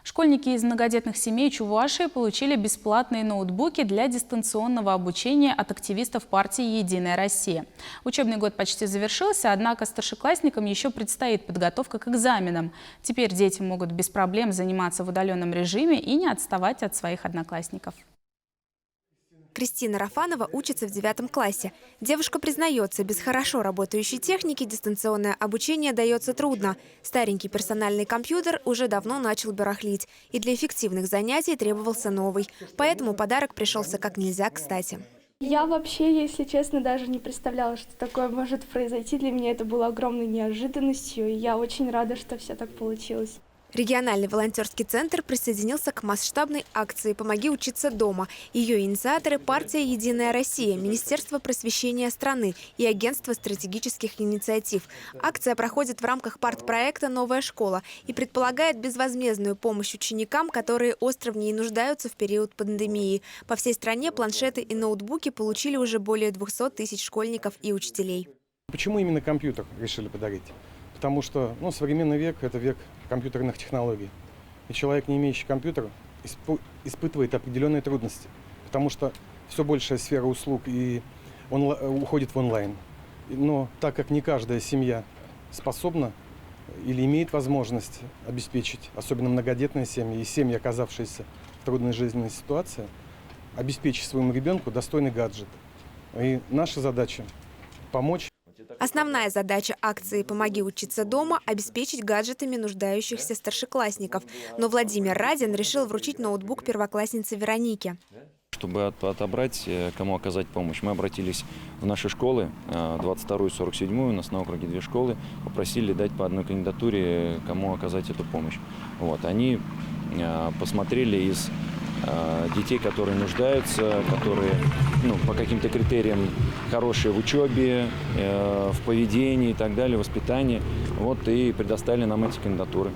Школьники из многодетных семей Чувашии получили бесплатные ноутбуки для дистанционного обучения от активистов партии «Единая Россия». Учебный год почти завершился, однако старшеклассникам еще предстоит подготовка к экзаменам. Теперь дети могут без проблем заниматься в удаленном режиме и не отставать от своих одноклассников. Кристина Рафанова учится в 9 классе. Девушка признается, без хорошо работающей техники дистанционное обучение дается трудно. Старенький персональный компьютер уже давно начал барахлить, и для эффективных занятий требовался новый. Поэтому подарок пришелся как нельзя кстати. Я вообще, если честно, даже не представляла, что такое может произойти. Для меня это было огромной неожиданностью, и я очень рада, что все так получилось. Региональный волонтерский центр присоединился к масштабной акции «Помоги учиться дома». Ее инициаторы – партия «Единая Россия», Министерство просвещения страны и Агентство стратегических инициатив. Акция проходит в рамках партпроекта «Новая школа» и предполагает безвозмездную помощь ученикам, которые остро в ней нуждаются в период пандемии. По всей стране планшеты и ноутбуки получили уже более 200 тысяч школьников и учителей. Почему именно компьютер решили подарить? Потому что современный век – это век компьютерных технологий. И человек, не имеющий компьютера, испытывает определенные трудности. Потому что все большая сфера услуг уходит в онлайн. Но так как не каждая семья способна или имеет возможность обеспечить, особенно многодетные семьи и семьи, оказавшиеся в трудной жизненной ситуации, обеспечить своему ребенку достойный гаджет. И наша задача – помочь. Основная задача акции «Помоги учиться дома» – обеспечить гаджетами нуждающихся старшеклассников. Но Владимир Радин решил вручить ноутбук первокласснице Веронике. Чтобы отобрать, кому оказать помощь, мы обратились в наши школы, 22-ю и 47-ю, у нас на округе 2 школы, попросили дать по одной кандидатуре, кому оказать эту помощь. Они посмотрели из детей, которые нуждаются, которые по каким-то критериям хорошие в учебе, в поведении и так далее, воспитании, и предоставили нам эти кандидатуры.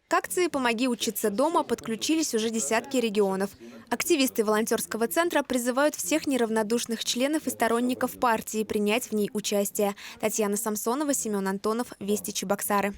К акции «Помоги учиться дома» подключились уже десятки регионов. Активисты волонтерского центра призывают всех неравнодушных членов и сторонников партии принять в ней участие. Татьяна Самсонова, Семен Антонов, Вести Чебоксары.